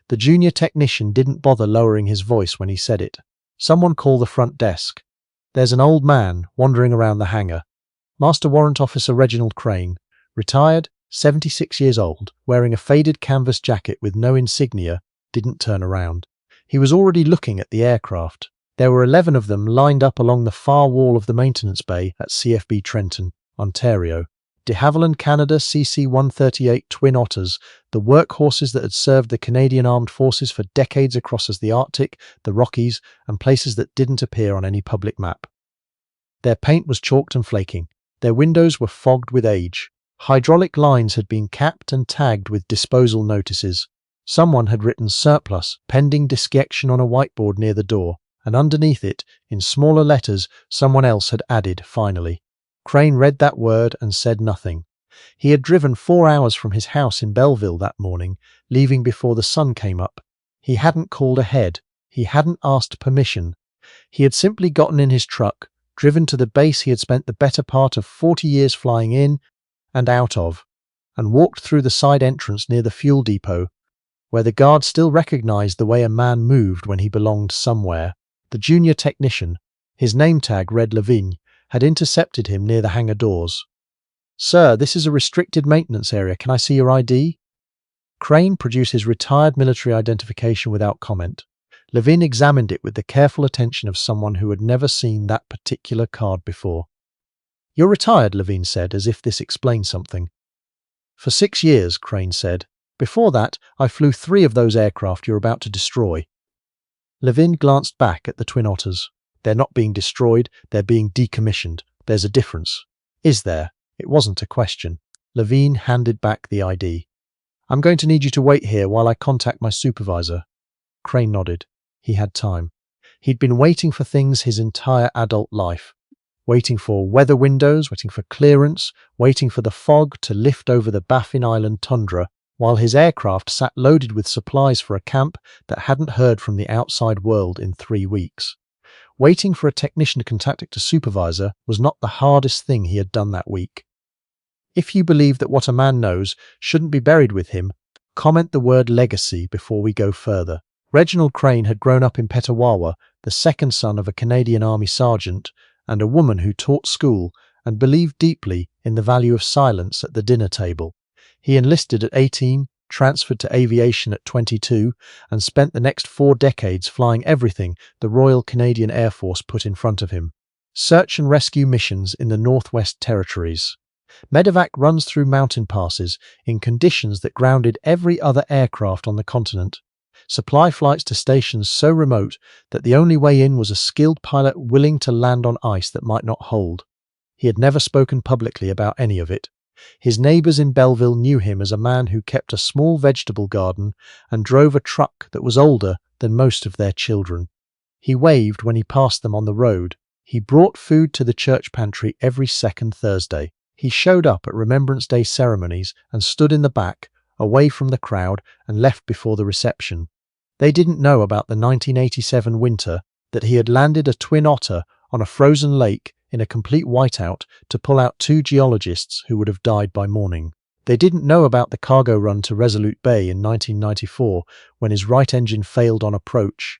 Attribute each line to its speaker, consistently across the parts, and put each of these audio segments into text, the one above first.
Speaker 1: The junior technician didn't bother lowering his voice when he said it. Someone call the front desk. There's an old man wandering around the hangar. Master Warrant Officer Reginald Crane, retired, 76 years old, wearing a faded canvas jacket with no insignia, didn't turn around. He was already looking at the aircraft. There were 11 of them lined up along the far wall of the maintenance bay at CFB Trenton, Ontario. De Havilland Canada CC-138 Twin Otters, the workhorses that had served the Canadian Armed Forces for decades across the Arctic, the Rockies, and places that didn't appear on any public map. Their paint was chalked and flaking. Their windows were fogged with age. Hydraulic lines had been capped and tagged with disposal notices. Someone had written surplus, pending dissection on a whiteboard near the door, and underneath it, in smaller letters, someone else had added, finally. Crane read that word and said nothing. He had driven 4 hours from his house in Belleville that morning, leaving before the sun came up. He hadn't called ahead. He hadn't asked permission. He had simply gotten in his truck, driven to the base he had spent the better part of 40 years flying in and out of, and walked through the side entrance near the fuel depot, where the guard still recognized the way a man moved when he belonged somewhere. The junior technician, his name tag read Lavigne, had intercepted him near the hangar doors. "Sir, this is a restricted maintenance area. Can I see your ID?" Crane produced his retired military identification without comment. Lavigne examined it with the careful attention of someone who had never seen that particular card before. "You're retired," Lavigne said, as if this explained something. "For 6 years," Crane said. "Before that, I flew 3 of those aircraft you're about to destroy." Lavigne glanced back at the Twin Otters. "They're not being destroyed, they're being decommissioned. There's a difference." "Is there?" It wasn't a question. Lavigne handed back the ID. "I'm going to need you to wait here while I contact my supervisor." Crane nodded. He had time. He'd been waiting for things his entire adult life. Waiting for weather windows, waiting for clearance, waiting for the fog to lift over the Baffin Island tundra, while his aircraft sat loaded with supplies for a camp that hadn't heard from the outside world in 3 weeks. Waiting for a technician to contact a supervisor was not the hardest thing he had done that week. If you believe that what a man knows shouldn't be buried with him, comment the word legacy before we go further. Reginald Crane had grown up in Petawawa, the second son of a Canadian Army sergeant and a woman who taught school and believed deeply in the value of silence at the dinner table. He enlisted at 18, transferred to aviation at 22, and spent the next 4 decades flying everything the Royal Canadian Air Force put in front of him. Search and rescue missions in the Northwest Territories. Medevac runs through mountain passes in conditions that grounded every other aircraft on the continent. Supply flights to stations so remote that the only way in was a skilled pilot willing to land on ice that might not hold. He had never spoken publicly about any of it. His neighbours in Belleville knew him as a man who kept a small vegetable garden and drove a truck that was older than most of their children. He waved when he passed them on the road. He brought food to the church pantry every second Thursday. He showed up at Remembrance Day ceremonies and stood in the back, away from the crowd, and left before the reception. They didn't know about the 1987 winter, that he had landed a Twin Otter on a frozen lake in a complete whiteout to pull out 2 geologists who would have died by morning. They didn't know about the cargo run to Resolute Bay in 1994 when his right engine failed on approach,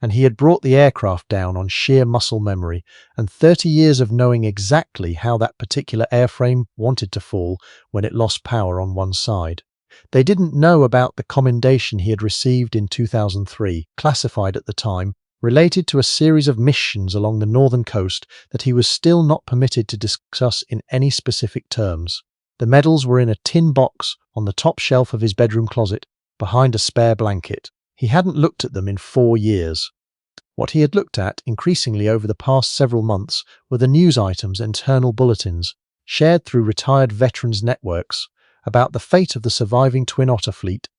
Speaker 1: and he had brought the aircraft down on sheer muscle memory and 30 years of knowing exactly how that particular airframe wanted to fall when it lost power on one side. They didn't know about the commendation he had received in 2003, classified at the time, related to a series of missions along the northern coast that he was still not permitted to discuss in any specific terms. The medals were in a tin box on the top shelf of his bedroom closet, behind a spare blanket. He hadn't looked at them in 4 years. What he had looked at increasingly over the past several months were the news items and internal bulletins, shared through retired veterans networks, about the fate of the surviving Twin Otter fleet.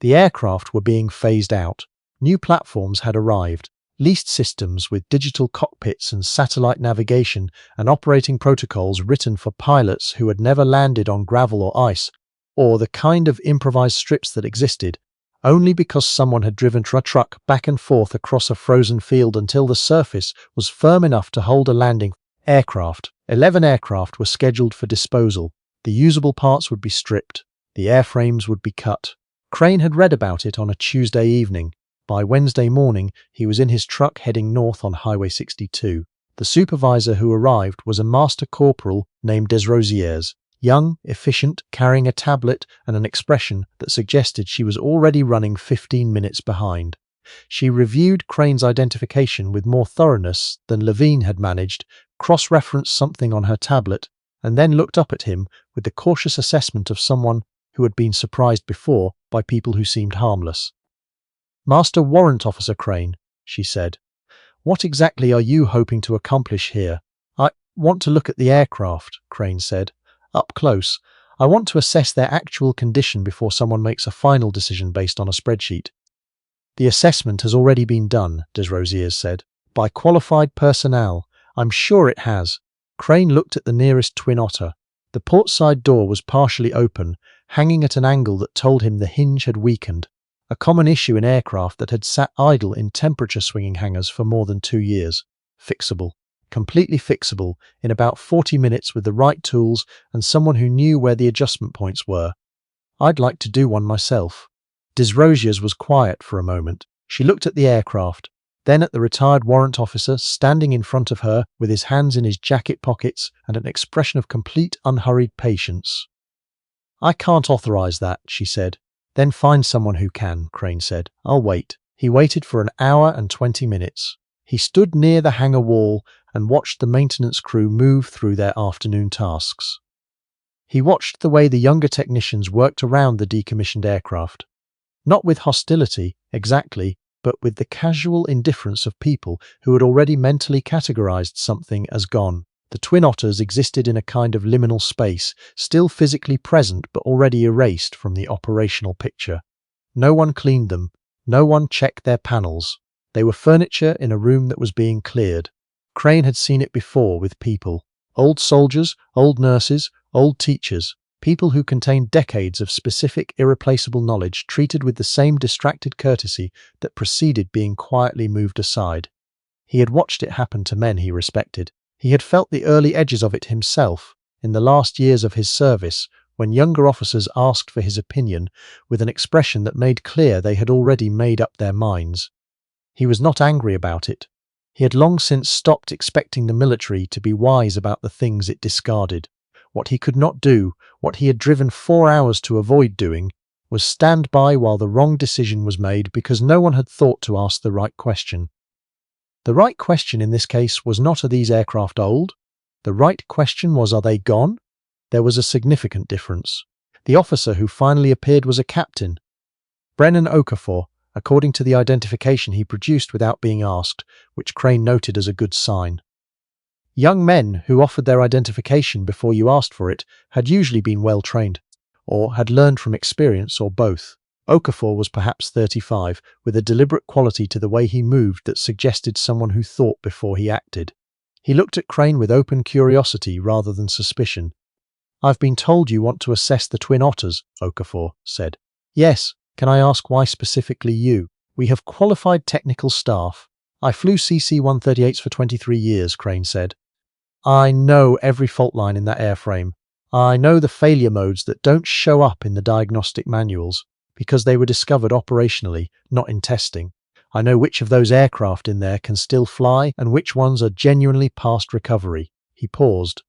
Speaker 1: The aircraft were being phased out. New platforms had arrived. Leased systems with digital cockpits and satellite navigation and operating protocols written for pilots who had never landed on gravel or ice, or the kind of improvised strips that existed, only because someone had driven a truck back and forth across a frozen field until the surface was firm enough to hold a landing aircraft. 11 aircraft were scheduled for disposal. The usable parts would be stripped. The airframes would be cut. Crane had read about it on a Tuesday evening. By Wednesday morning, he was in his truck heading north on Highway 62. The supervisor who arrived was a master corporal named Desrosiers, young, efficient, carrying a tablet and an expression that suggested she was already running 15 minutes behind. She reviewed Crane's identification with more thoroughness than Levine had managed, cross-referenced something on her tablet, and then looked up at him with the cautious assessment of someone who had been surprised before by people who seemed harmless. "Master Warrant Officer Crane," she said, "what exactly are you hoping to accomplish here?" "I want to look at the aircraft," Crane said. "Up close. I want to assess their actual condition before someone makes a final decision based on a spreadsheet." "The assessment has already been done," Desrosiers said, "by qualified personnel. I'm sure it has." Crane looked at the nearest Twin Otter. The portside door was partially open, hanging at an angle that told him the hinge had weakened, a common issue in aircraft that had sat idle in temperature-swinging hangars for more than 2 years. Fixable. Completely fixable, in about 40 minutes with the right tools and someone who knew where the adjustment points were. "I'd like to do one myself." Desrosiers was quiet for a moment. She looked at the aircraft, then at the retired warrant officer standing in front of her with his hands in his jacket pockets and an expression of complete unhurried patience. "I can't authorize that," she said. "Then find someone who can," Crane said. "I'll wait." He waited for an hour and 20 minutes. He stood near the hangar wall and watched the maintenance crew move through their afternoon tasks. He watched the way the younger technicians worked around the decommissioned aircraft. Not with hostility, exactly, but with the casual indifference of people who had already mentally categorized something as gone. The Twin Otters existed in a kind of liminal space, still physically present but already erased from the operational picture. No one cleaned them. No one checked their panels. They were furniture in a room that was being cleared. Crane had seen it before with people. Old soldiers, old nurses, old teachers. People who contained decades of specific, irreplaceable knowledge treated with the same distracted courtesy that preceded being quietly moved aside. He had watched it happen to men he respected. He had felt the early edges of it himself, in the last years of his service, when younger officers asked for his opinion with an expression that made clear they had already made up their minds. He was not angry about it. He had long since stopped expecting the military to be wise about the things it discarded. What he could not do, what he had driven 4 hours to avoid doing, was stand by while the wrong decision was made because no one had thought to ask the right question. The right question in this case was not, are these aircraft old? The right question was, are they gone? There was a significant difference. The officer who finally appeared was a captain. Brennan Okafor, according to the identification he produced without being asked, which Crane noted as a good sign. Young men who offered their identification before you asked for it had usually been well trained, or had learned from experience, or both. Okafor was perhaps 35, with a deliberate quality to the way he moved that suggested someone who thought before he acted. He looked at Crane with open curiosity rather than suspicion. "I've been told you want to assess the Twin Otters," Okafor said. "Yes. Can I ask why specifically you?" "We have qualified technical staff. I flew CC-138s for 23 years, Crane said. "I know every fault line in that airframe. I know the failure modes that don't show up in the diagnostic manuals, because they were discovered operationally, not in testing. I know which of those aircraft in there can still fly and which ones are genuinely past recovery." He paused.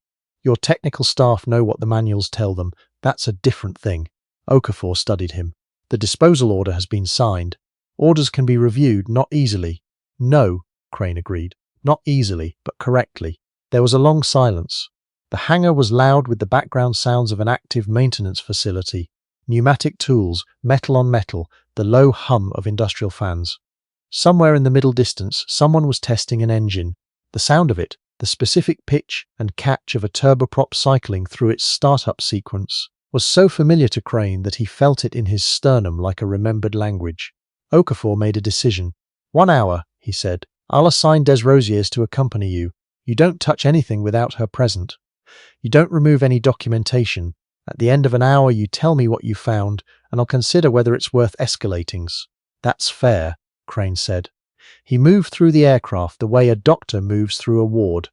Speaker 1: "Your technical staff know what the manuals tell them. That's a different thing." Okafor studied him. "The disposal order has been signed. Orders can be reviewed, not easily." "No," Crane agreed. "Not easily, but correctly." There was a long silence. The hangar was loud with the background sounds of an active maintenance facility. Pneumatic tools, metal on metal, the low hum of industrial fans. Somewhere in the middle distance, someone was testing an engine. The sound of it, the specific pitch and catch of a turboprop cycling through its startup sequence, was so familiar to Crane that he felt it in his sternum like a remembered language. Okafor made a decision. 1 hour, he said. "I'll assign Desrosiers to accompany you. You don't touch anything without her present. You don't remove any documentation. At the end of an hour you tell me what you found, and I'll consider whether it's worth escalating." "That's fair," Crane said. He moved through the aircraft the way a doctor moves through a ward.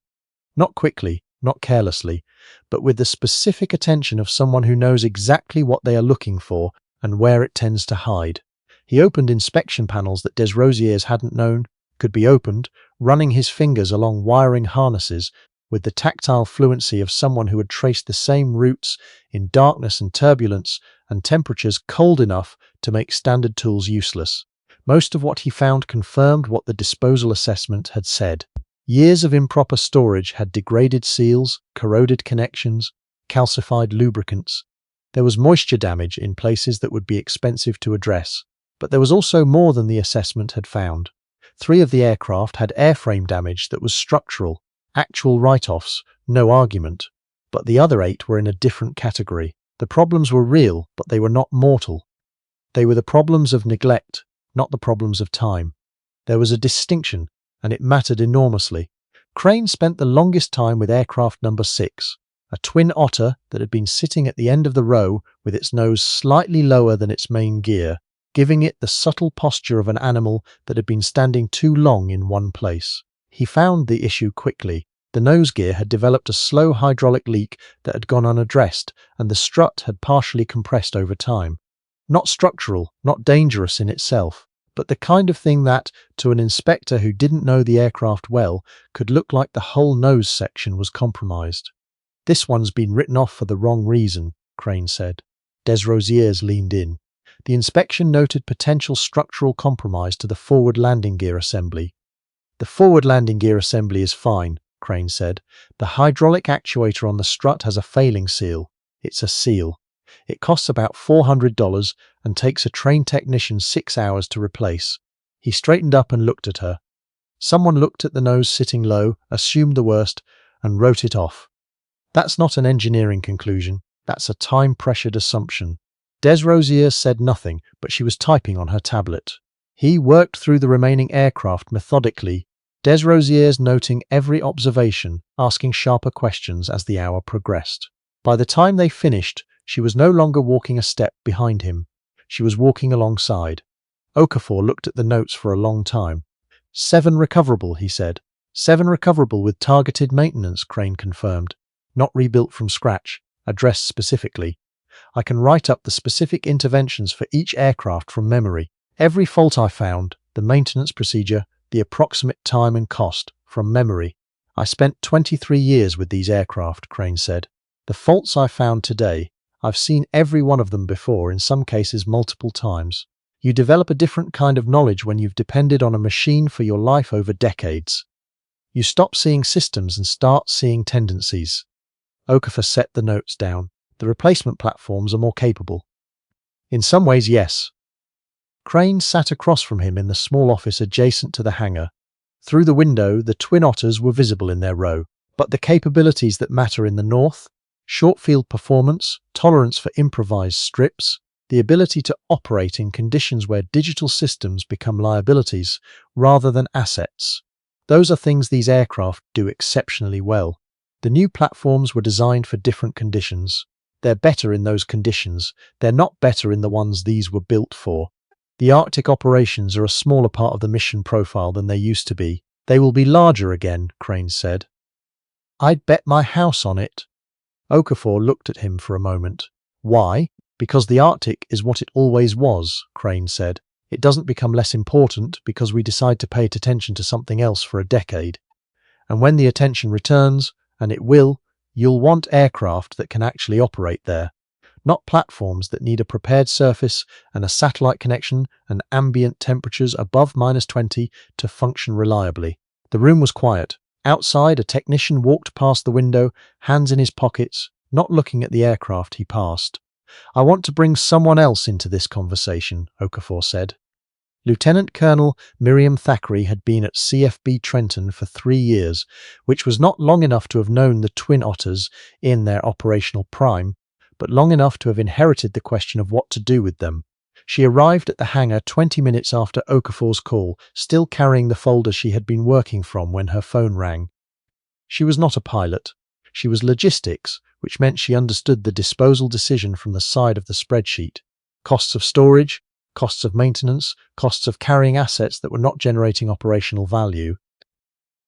Speaker 1: Not quickly, not carelessly, but with the specific attention of someone who knows exactly what they are looking for and where it tends to hide. He opened inspection panels that Desrosiers hadn't known could be opened, running his fingers along wiring harnesses with the tactile fluency of someone who had traced the same routes in darkness and turbulence and temperatures cold enough to make standard tools useless. Most of what he found confirmed what the disposal assessment had said. Years of improper storage had degraded seals, corroded connections, calcified lubricants. There was moisture damage in places that would be expensive to address. But there was also more than the assessment had found. 3 of the aircraft had airframe damage that was structural, actual write-offs, no argument. But the other 8 were in a different category. The problems were real, but they were not mortal. They were the problems of neglect, not the problems of time. There was a distinction, and it mattered enormously. Crane spent the longest time with aircraft number 6, a twin otter that had been sitting at the end of the row with its nose slightly lower than its main gear, giving it the subtle posture of an animal that had been standing too long in one place. He found the issue quickly. The nose gear had developed a slow hydraulic leak that had gone unaddressed, and the strut had partially compressed over time. Not structural, not dangerous in itself, but the kind of thing that, to an inspector who didn't know the aircraft well, could look like the whole nose section was compromised. "This one's been written off for the wrong reason," Crane said. Desrosiers leaned in. The inspection noted potential structural compromise to the forward landing gear assembly. "The forward landing gear assembly is fine," Crane said. "The hydraulic actuator on the strut has a failing seal. It's a seal. It costs about $400 and takes a trained technician 6 hours to replace." He straightened up and looked at her. Someone looked at the nose sitting low, assumed the worst, and wrote it off. "That's not an engineering conclusion. That's a time-pressured assumption." Desrosiers said nothing, but she was typing on her tablet. He worked through the remaining aircraft methodically, Desrosiers noting every observation, asking sharper questions as the hour progressed. By the time they finished, she was no longer walking a step behind him. She was walking alongside. Okafor looked at the notes for a long time. 7 recoverable, he said. 7 recoverable with targeted maintenance, Crane confirmed. Not rebuilt from scratch, addressed specifically. I can write up the specific interventions for each aircraft from memory. Every fault I found, the maintenance procedure, the approximate time and cost, from memory. I spent 23 years with these aircraft, Crane said. The faults I found today, I've seen every one of them before, in some cases multiple times. You develop a different kind of knowledge when you've depended on a machine for your life over decades. You stop seeing systems and start seeing tendencies. Okafor set the notes down. The replacement platforms are more capable. In some ways, yes. Crane sat across from him in the small office adjacent to the hangar. Through the window, the twin otters were visible in their row. But the capabilities that matter in the north, short field performance, tolerance for improvised strips, the ability to operate in conditions where digital systems become liabilities rather than assets. Those are things these aircraft do exceptionally well. The new platforms were designed for different conditions. They're better in those conditions. They're not better in the ones these were built for. The Arctic operations are a smaller part of the mission profile than they used to be. They will be larger again, Crane said. I'd bet my house on it. Okafor looked at him for a moment. Why? Because the Arctic is what it always was, Crane said. It doesn't become less important because we decide to pay attention to something else for a decade. And when the attention returns, and it will, you'll want aircraft that can actually operate there. Not platforms that need a prepared surface and a satellite connection and ambient temperatures above -20 to function reliably. The room was quiet. Outside, a technician walked past the window, hands in his pockets, not looking at the aircraft he passed. I want to bring someone else into this conversation, Okafor said. Lieutenant Colonel Miriam Thackeray had been at CFB Trenton for 3 years, which was not long enough to have known the twin otters in their operational prime, but long enough to have inherited the question of what to do with them. She arrived at the hangar 20 minutes after Okafor's call, still carrying the folder she had been working from when her phone rang. She was not a pilot. She was logistics, which meant she understood the disposal decision from the side of the spreadsheet. Costs of storage, costs of maintenance, costs of carrying assets that were not generating operational value.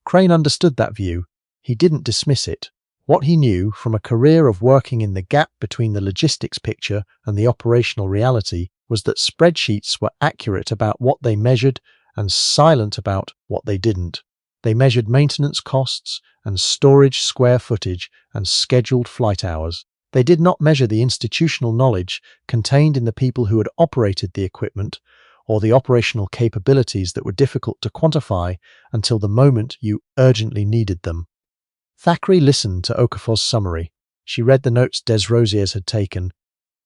Speaker 1: Crane understood that view. He didn't dismiss it. What he knew from a career of working in the gap between the logistics picture and the operational reality was that spreadsheets were accurate about what they measured and silent about what they didn't. They measured maintenance costs and storage square footage and scheduled flight hours. They did not measure the institutional knowledge contained in the people who had operated the equipment or the operational capabilities that were difficult to quantify until the moment you urgently needed them. Thackeray listened to Okafor's summary. She read the notes Desrosiers had taken.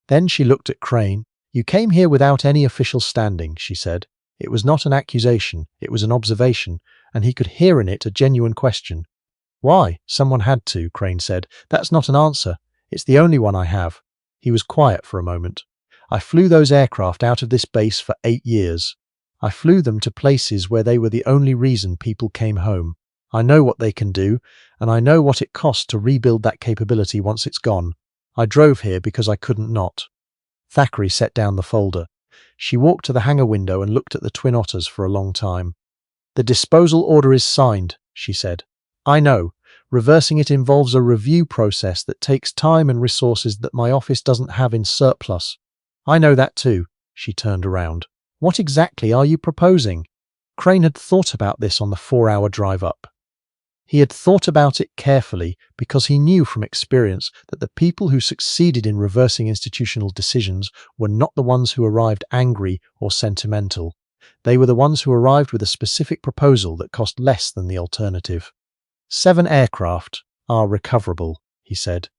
Speaker 1: Then she looked at Crane. "You came here without any official standing," she said. It was not an accusation, it was an observation, and he could hear in it a genuine question. "Why? Someone had to," Crane said. "That's not an answer. It's the only one I have." He was quiet for a moment. "I flew those aircraft out of this base for 8 years. I flew them to places where they were the only reason people came home. I know what they can do, and I know what it costs to rebuild that capability once it's gone. I drove here because I couldn't not." Thackeray set down the folder. She walked to the hangar window and looked at the Twin Otters for a long time. "The disposal order is signed," she said. "I know. Reversing it involves a review process that takes time and resources that my office doesn't have in surplus." "I know that too." She turned around. "What exactly are you proposing?" Crane had thought about this on the 4-hour drive up. He had thought about it carefully because he knew from experience that the people who succeeded in reversing institutional decisions were not the ones who arrived angry or sentimental. They were the ones who arrived with a specific proposal that cost less than the alternative. 7 aircraft are recoverable, he said.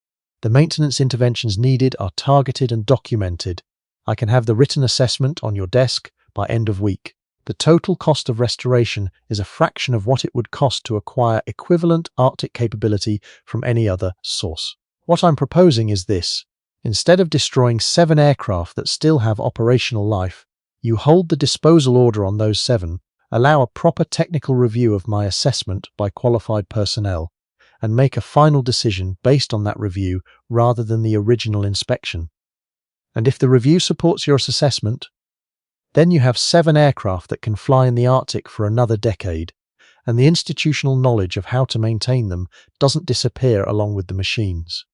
Speaker 1: The maintenance interventions needed are targeted and documented. I can have the written assessment on your desk by end of week. The total cost of restoration is a fraction of what it would cost to acquire equivalent Arctic capability from any other source. What I'm proposing is this. Instead of destroying 7 aircraft that still have operational life, you hold the disposal order on those 7, allow a proper technical review of my assessment by qualified personnel, and make a final decision based on that review rather than the original inspection. And if the review supports your assessment, then you have 7 aircraft that can fly in the Arctic for another decade, and the institutional knowledge of how to maintain them doesn't disappear along with the machines.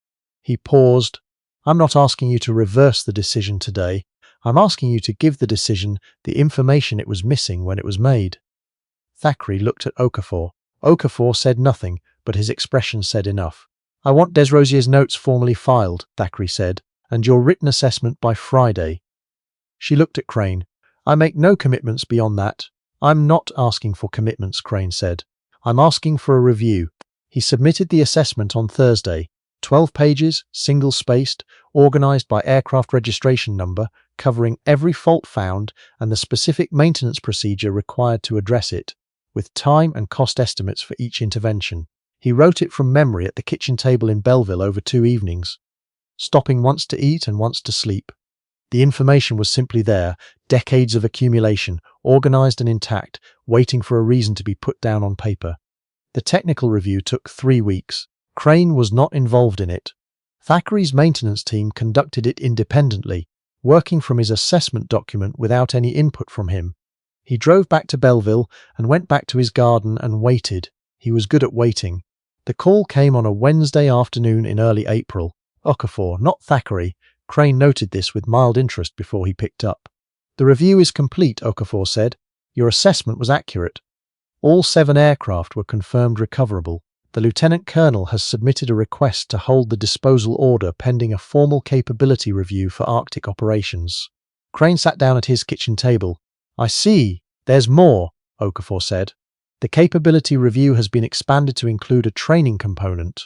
Speaker 1: He paused. I'm not asking you to reverse the decision today. I'm asking you to give the decision the information it was missing when it was made. Thackeray looked at Okafor. Okafor said nothing, but his expression said enough. I want Desrosier's notes formally filed, Thackeray said, and your written assessment by Friday. She looked at Crane. I make no commitments beyond that. I'm not asking for commitments, Crane said. I'm asking for a review. He submitted the assessment on Thursday. 12 pages, single-spaced, organized by aircraft registration number, covering every fault found and the specific maintenance procedure required to address it, with time and cost estimates for each intervention. He wrote it from memory at the kitchen table in Belleville over 2 evenings, stopping once to eat and once to sleep. The information was simply there, decades of accumulation, organized and intact, waiting for a reason to be put down on paper. The technical review took 3 weeks. Crane was not involved in it. Thackeray's maintenance team conducted it independently, working from his assessment document without any input from him. He drove back to Belleville and went back to his garden and waited. He was good at waiting. The call came on a Wednesday afternoon in early April. Okafor, not Thackeray. Crane noted this with mild interest before he picked up. The review is complete, Okafor said. Your assessment was accurate. All 7 aircraft were confirmed recoverable. The Lieutenant Colonel has submitted a request to hold the disposal order pending a formal capability review for Arctic operations. Crane sat down at his kitchen table. I see. There's more, Okafor said. The capability review has been expanded to include a training component.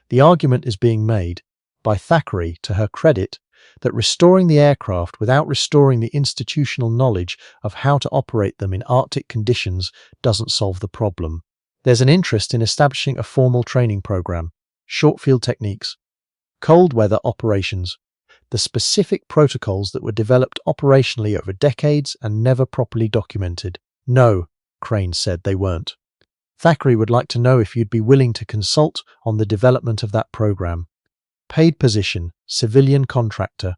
Speaker 1: The argument is being made, by Thackeray, to her credit, that restoring the aircraft without restoring the institutional knowledge of how to operate them in Arctic conditions doesn't solve the problem. There's an interest in establishing a formal training program, short field techniques, cold weather operations, the specific protocols that were developed operationally over decades and never properly documented. No, Crane said they weren't. Thackeray would like to know if you'd be willing to consult on the development of that program. Paid position, civilian contractor,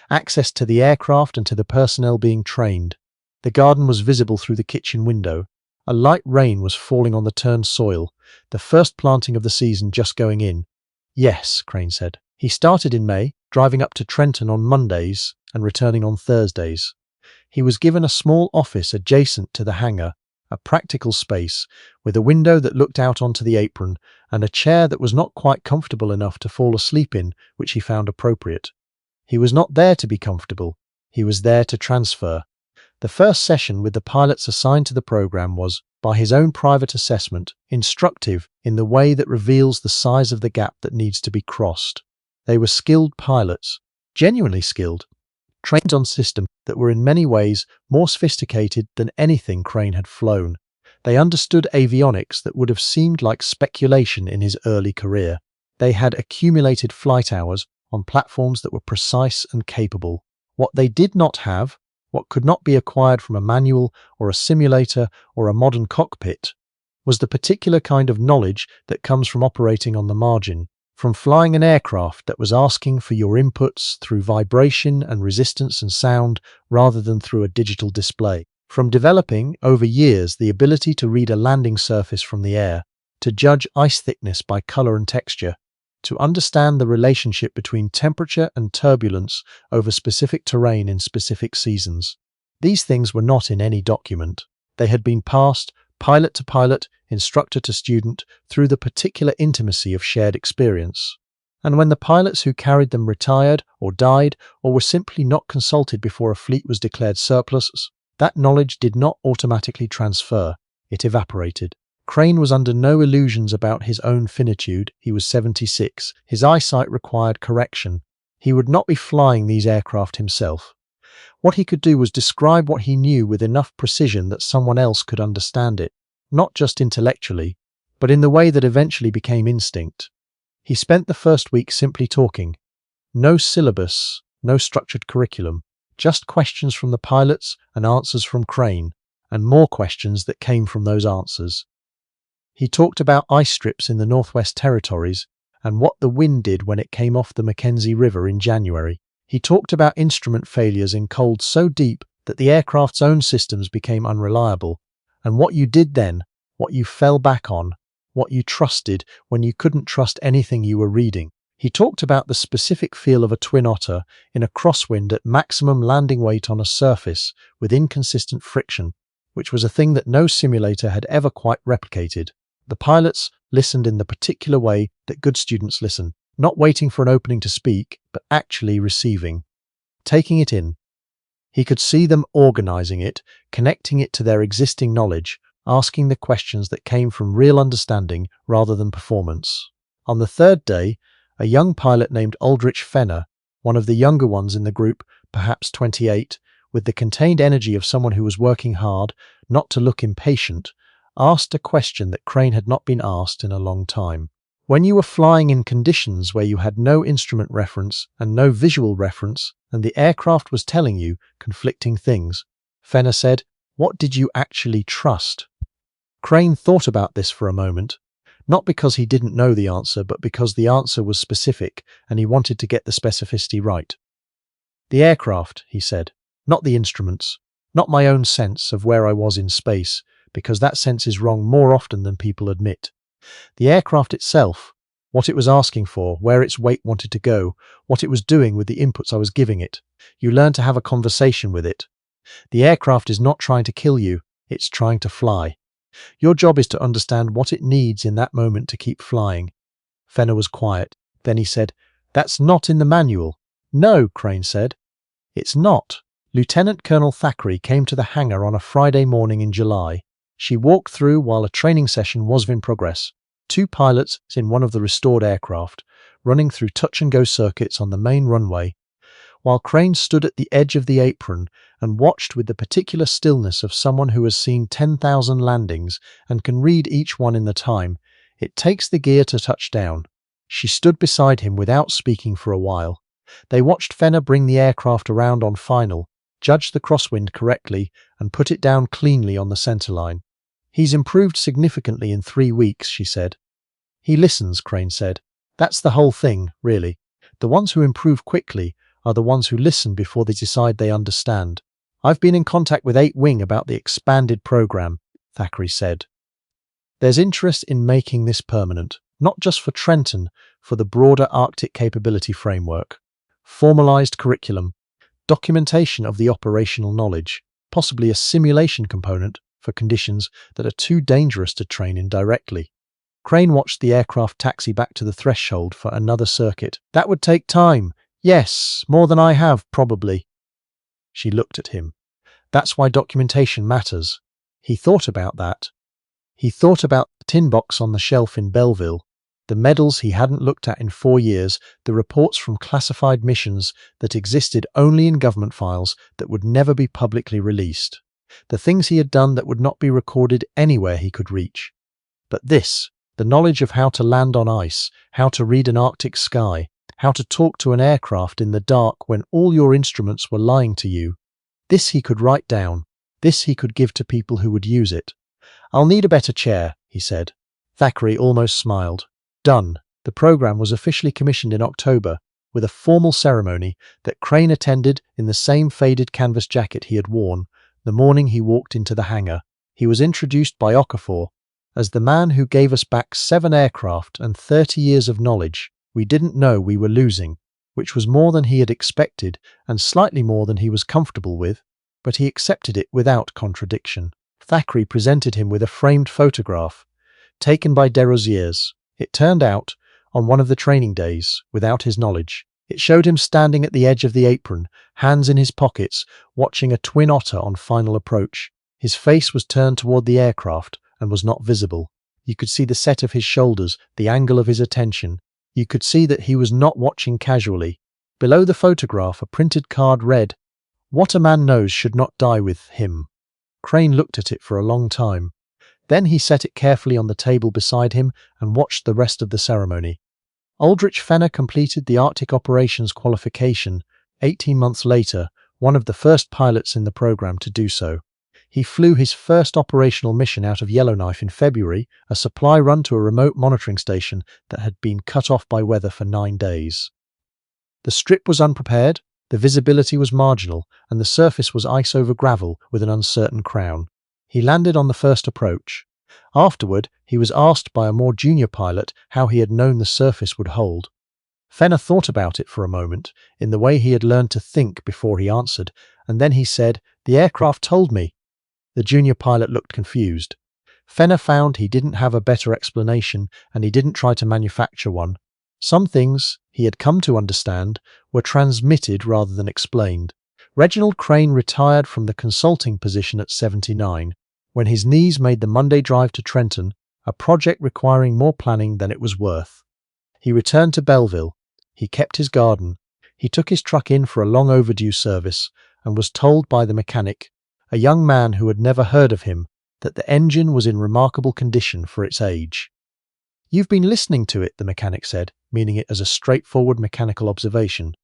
Speaker 1: access to the aircraft and to the personnel being trained. The garden was visible through the kitchen window. A light rain was falling on the turned soil, the first planting of the season just going in. Yes, Crane said. He started in May, driving up to Trenton on Mondays and returning on Thursdays. He was given a small office adjacent to the hangar, a practical space with a window that looked out onto the apron and a chair that was not quite comfortable enough to fall asleep in, which he found appropriate. He was not there to be comfortable. He was there to transfer. The first session with the pilots assigned to the program was, by his own private assessment, instructive in the way that reveals the size of the gap that needs to be crossed. They were skilled pilots, genuinely skilled, trained on systems that were in many ways more sophisticated than anything Crane had flown. They understood avionics that would have seemed like speculation in his early career. They had accumulated flight hours on platforms that were precise and capable. What they did not have, what could not be acquired from a manual or a simulator or a modern cockpit, was the particular kind of knowledge that comes from operating on the margin, from flying an aircraft that was asking for your inputs through vibration and resistance and sound rather than through a digital display, from developing over years the ability to read a landing surface from the air, to judge ice thickness by color and texture, to understand the relationship between temperature and turbulence over specific terrain in specific seasons. These things were not in any document. They had been passed, pilot to pilot, instructor to student, through the particular intimacy of shared experience. And when the pilots who carried them retired or died or were simply not consulted before a fleet was declared surplus, that knowledge did not automatically transfer. It evaporated. Crane was under no illusions about his own finitude. He was 76. His eyesight required correction. He would not be flying these aircraft himself. What he could do was describe what he knew with enough precision that someone else could understand it, not just intellectually, but in the way that eventually became instinct. He spent the first week simply talking. No syllabus, no structured curriculum, just questions from the pilots and answers from Crane, and more questions that came from those answers. He talked about ice strips in the Northwest Territories and what the wind did when it came off the Mackenzie River in January. He talked about instrument failures in cold so deep that the aircraft's own systems became unreliable, and what you did then, what you fell back on, what you trusted when you couldn't trust anything you were reading. He talked about the specific feel of a twin otter in a crosswind at maximum landing weight on a surface with inconsistent friction, which was a thing that no simulator had ever quite replicated. The pilots listened in the particular way that good students listen, not waiting for an opening to speak, but actually receiving, taking it in. He could see them organizing it, connecting it to their existing knowledge, asking the questions that came from real understanding rather than performance. On the third day, a young pilot named Aldrich Fenner, one of the younger ones in the group, perhaps 28, with the contained energy of someone who was working hard, not to look impatient, asked a question that Crane had not been asked in a long time. When you were flying in conditions where you had no instrument reference and no visual reference, and the aircraft was telling you conflicting things, Fenner said, what did you actually trust? Crane thought about this for a moment, not because he didn't know the answer, but because the answer was specific and he wanted to get the specificity right. The aircraft, he said, not the instruments, not my own sense of where I was in space, because that sense is wrong more often than people admit. The aircraft itself, what it was asking for, where its weight wanted to go, what it was doing with the inputs I was giving it. You learn to have a conversation with it. The aircraft is not trying to kill you, it's trying to fly. Your job is to understand what it needs in that moment to keep flying. Fenner was quiet. Then he said, "That's not in the manual." "No," Crane said. "It's not." Lieutenant Colonel Thackeray came to the hangar on a Friday morning in July. She walked through while a training session was in progress. 2 pilots in one of the restored aircraft, running through touch-and-go circuits on the main runway, while Crane stood at the edge of the apron and watched with the particular stillness of someone who has seen 10,000 landings and can read each one in the time it takes the gear to touch down. She stood beside him without speaking for a while. They watched Fenner bring the aircraft around on final, judge the crosswind correctly, and put it down cleanly on the centerline. "He's improved significantly in 3 weeks," she said. "He listens," Crane said. "That's the whole thing, really. The ones who improve quickly are the ones who listen before they decide they understand. I've been in contact with 8 Wing about the expanded program," Thackeray said. "There's interest in making this permanent, not just for Trenton, for the broader Arctic Capability Framework. Formalized curriculum, documentation of the operational knowledge, possibly a simulation component for conditions that are too dangerous to train in directly. Crane watched the aircraft taxi back to the threshold for another circuit. That would take time. Yes, more than I have, probably. She looked at him. That's why documentation matters. He thought about that. He thought about the tin box on the shelf in Belleville, the medals he hadn't looked at in 4 years, the reports from classified missions that existed only in government files that would never be publicly released, the things he had done that would not be recorded anywhere he could reach. But this, the knowledge of how to land on ice, how to read an Arctic sky, how to talk to an aircraft in the dark when all your instruments were lying to you, this he could write down, this he could give to people who would use it. "I'll need a better chair," he said. Thackeray almost smiled. Done. The program was officially commissioned in October, with a formal ceremony that Crane attended in the same faded canvas jacket he had worn the morning he walked into the hangar. He was introduced by Okafor as the man who gave us back 7 aircraft and 30 years of knowledge we didn't know we were losing, which was more than he had expected and slightly more than he was comfortable with, but he accepted it without contradiction. Thackeray presented him with a framed photograph, taken by Desrosiers. It turned out, on one of the training days, without his knowledge. It showed him standing at the edge of the apron, hands in his pockets, watching a twin otter on final approach. His face was turned toward the aircraft and was not visible. You could see the set of his shoulders, the angle of his attention. You could see that he was not watching casually. Below the photograph, a printed card read, "What a man knows should not die with him." Crane looked at it for a long time. Then he set it carefully on the table beside him and watched the rest of the ceremony. Aldrich Fenner completed the Arctic Operations qualification 18 months later, one of the first pilots in the program to do so. He flew his first operational mission out of Yellowknife in February, a supply run to a remote monitoring station that had been cut off by weather for 9 days. The strip was unprepared, the visibility was marginal, and the surface was ice over gravel with an uncertain crown. He landed on the first approach. Afterward, he was asked by a more junior pilot how he had known the surface would hold. Fenner thought about it for a moment, in the way he had learned to think before he answered, and then he said, "The aircraft told me." The junior pilot looked confused. Fenner found he didn't have a better explanation, and he didn't try to manufacture one. Some things, he had come to understand, were transmitted rather than explained. Reginald Crane retired from the consulting position at 79, when his knees made the Monday drive to Trenton, a project requiring more planning than it was worth. He returned to Belleville. He kept his garden. He took his truck in for a long overdue service, and was told by the mechanic, a young man who had never heard of him, that the engine was in remarkable condition for its age. "You've been listening to it," the mechanic said, meaning it as a straightforward mechanical observation.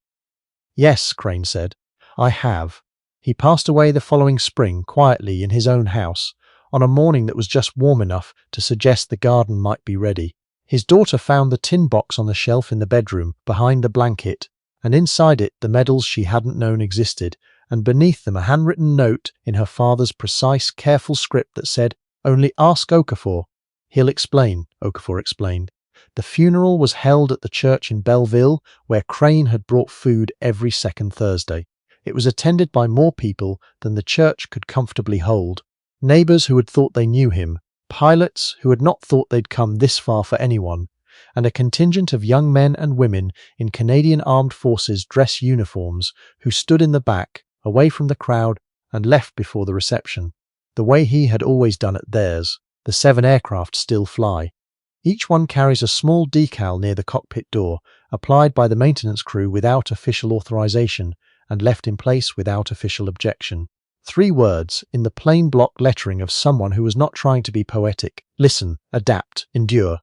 Speaker 1: "Yes," Crane said, "I have." He passed away the following spring, quietly in his own house, on a morning that was just warm enough to suggest the garden might be ready. His daughter found the tin box on the shelf in the bedroom, behind the blanket, and inside it the medals she hadn't known existed, and beneath them a handwritten note in her father's precise, careful script that said, "Only ask Okafor. He'll explain," Okafor explained. The funeral was held at the church in Belleville, where Crane had brought food every second Thursday. It was attended by more people than the church could comfortably hold. Neighbours who had thought they knew him, pilots who had not thought they'd come this far for anyone, and a contingent of young men and women in Canadian Armed Forces dress uniforms who stood in the back, away from the crowd, and left before the reception, the way he had always done at theirs. The 7 aircraft still fly. Each one carries a small decal near the cockpit door, applied by the maintenance crew without official authorization, and left in place without official objection. 3 words, in the plain block lettering of someone who was not trying to be poetic: listen, adapt, endure.